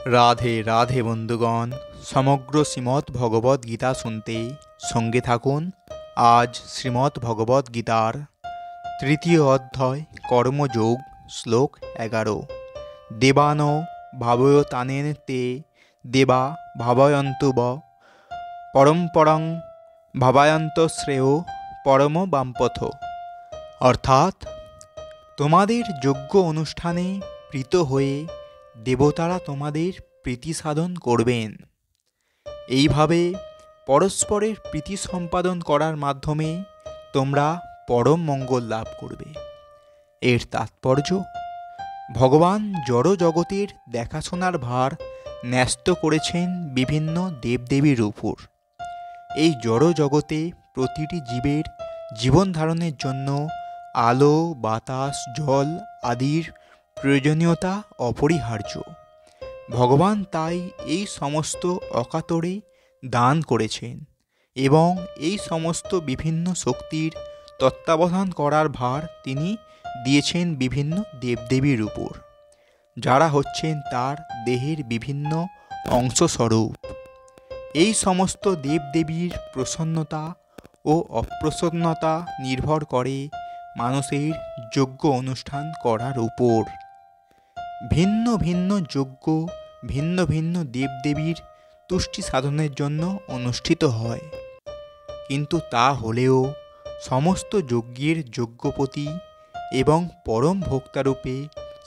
রাধে রাধে বন্ধুগণ, সমগ্র শ্রীমদ্ ভগবদ্ গীতা শুনতে সঙ্গে থাকুন। আজ শ্রীমদ্ ভগবদ্ গীতার তৃতীয় অধ্যায় কর্মযোগ, শ্লোক 11। দেবান ভাবয়তানেন তে দেবা ভাবয়ন্তু ব পরম্পরং ভাবায়ন্ত শ্রেয় পরম বামপথ। অর্থাৎ, তোমাদের যজ্ঞ অনুষ্ঠানে প্রীত হয়ে দেবতারা তোমাদের প্রীতি সাধন করবেন। এইভাবে পরস্পরের প্রীতি সম্পাদন করার মাধ্যমে তোমরা পরম মঙ্গল লাভ করবে। এর তাৎপর্য, ভগবান জড় জগতের দেখাশোনার ভার ন্যস্ত করেছেন বিভিন্ন দেবদেবীর উপর। এই জড় জগতে প্রতিটি জীবের জীবন ধারণের জন্য আলো, বাতাস, জল আদির প্রয়োজনীয়তা অপরিহার্য। ভগবান তাই এই সমস্ত অকাতরে দান করেছেন এবং এই সমস্ত বিভিন্ন শক্তির তত্ত্বাবধান করার ভার তিনি দিয়েছেন বিভিন্ন দেবদেবীর উপর, যারা হচ্ছেন তার দেহের বিভিন্ন অংশস্বরূপ। এই সমস্ত দেবদেবীর প্রসন্নতা ও অপ্রসন্নতা নির্ভর করে মানুষের যজ্ঞ অনুষ্ঠান করার উপর। ভিন্ন ভিন্ন যজ্ঞ ভিন্ন ভিন্ন দেবদেবীর তুষ্টি সাধনের জন্য অনুষ্ঠিত হয়, কিন্তু তা হলেও সমস্ত যজ্ঞের যজ্ঞপতি এবং পরম ভোক্তারূপে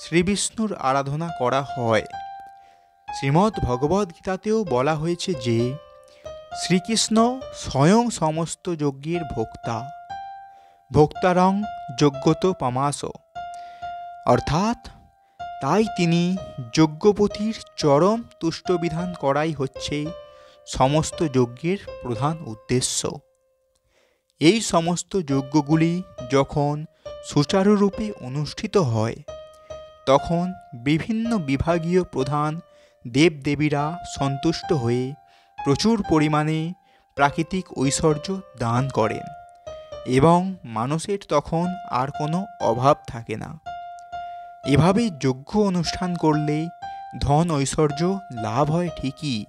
শ্রীবিষ্ণুর আরাধনা করা হয়। শ্রীমদ্ ভগবদ্গীতাতেও বলা হয়েছে যে শ্রীকৃষ্ণ স্বয়ং সমস্ত যজ্ঞের ভোক্তা। ভোক্তারং যজ্ঞত পামাস। অর্থাৎ, তাই তিনি যজ্ঞপতির চরম তুষ্টবিধান করাই হচ্ছে সমস্ত যজ্ঞের প্রধান উদ্দেশ্য। এই সমস্ত যজ্ঞগুলি যখন সুচারুরূপে অনুষ্ঠিত হয়, তখন বিভিন্ন বিভাগীয় প্রধান দেবদেবীরা সন্তুষ্ট হয়ে প্রচুর পরিমাণে প্রাকৃতিক ঐশ্বর্য দান করেন এবং মানুষের তখন আর কোনো অভাব থাকে না। এভাবে যজ্ঞ অনুষ্ঠান করলে ধন ঐশ্বর্য লাভ হয় ঠিকই,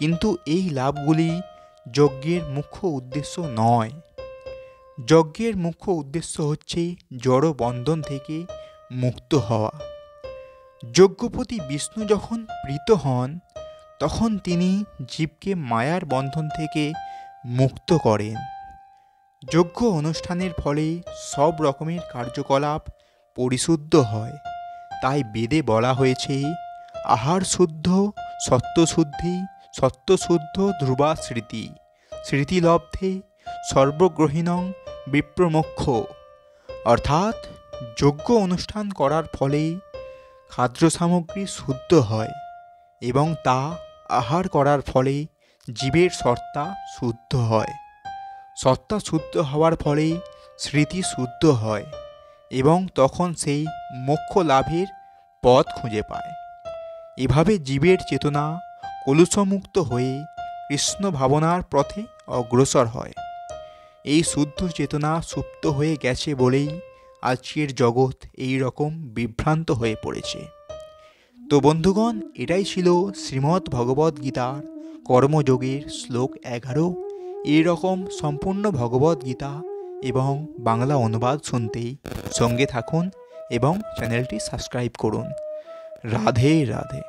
কিন্তু এই লাভগুলি যজ্ঞের মুখ্য উদ্দেশ্য নয়। যজ্ঞের মুখ্য উদ্দেশ্য হচ্ছে জড় বন্ধন থেকে মুক্ত হওয়া। যজ্ঞপতি বিষ্ণু যখন প্রীত হন, তখন তিনি জীবকে মায়ার বন্ধন থেকে মুক্ত করেন। যজ্ঞ অনুষ্ঠানের ফলে সব রকমের কার্যকলাপ পরিশুদ্ধ হয়। তাই বেদে বলা হয়েছে, আহার শুদ্ধ সত্যশুদ্ধি, সত্যশুদ্ধ ধ্রুবা স্মৃতি, স্মৃতিলব্ধে সর্বগ্রহীণং বিপ্রমোক্ষ। অর্থাৎ, যজ্ঞ অনুষ্ঠান করার ফলে খাদ্য সামগ্রী শুদ্ধ হয় এবং তা আহার করার ফলে জীবের সত্তা শুদ্ধ হয়। সত্তা শুদ্ধ হওয়ার ফলে স্মৃতি শুদ্ধ হয় এবং তখন সেই মোক্ষ লাভের পথ খুঁজে পায়। এভাবে জীবের চেতনা কলুষমুক্ত হয়ে কৃষ্ণ ভাবনার পথে অগ্রসর হয়। এই শুদ্ধ চেতনা সুপ্ত হয়ে গেছে বলেই আজকের জগৎ এই রকম বিভ্রান্ত হয়ে পড়েছে। তো বন্ধুগণ, এটাই ছিল শ্রীমদ্ ভগবদ্গীতার কর্মযোগের শ্লোক 11। এরকম সম্পূর্ণ ভগবদ্গীতা এবং বাংলা অনুবাদ শুনতেই সঙ্গে থাকুন এবং চ্যানেলটি সাবস্ক্রাইব করুন। রাধে রাধে।